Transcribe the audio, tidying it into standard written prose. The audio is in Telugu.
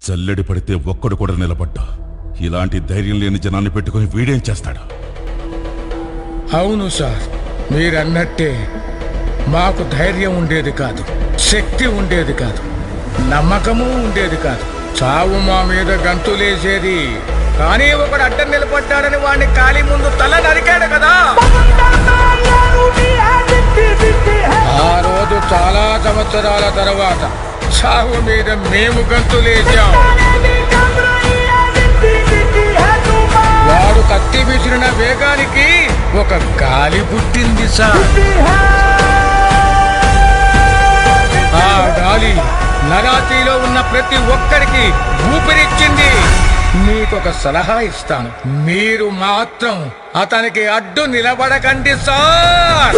చల్లడి పడితే ఒక్కడు కూడా నిలబడ్డా ఇలాంటి ధైర్యం లేని జనాన్ని పెట్టుకుని వీడేం చేస్తాడు? అవును సార్, మీరన్నట్టే మాకు ధైర్యం ఉండేది కాదు, శక్తి ఉండేది కాదు, నమ్మకము ఉండేది కాదు. చావు మా మీద గంతులేసేది. కానీ ఒకడు అడ్డం నిలబడ్డాడని వాడిని కాలి ముందు తల నరికాడు కదా. ఆ రోజు చాలా సంవత్సరాల తర్వాత చావు మీద మేము గంతులేసాం. వాడు కత్తి విసిరిన వేగానికి ఒక గాలి పుట్టింది సార్. ఆ గాలి నరాతిలో ఉన్న ప్రతి ఒక్కరికి ఊపిరిచ్చింది. మీకొక సలహా ఇస్తాను, మీరు మాత్రం అతనికి అడ్డు నిలబడకండి సార్.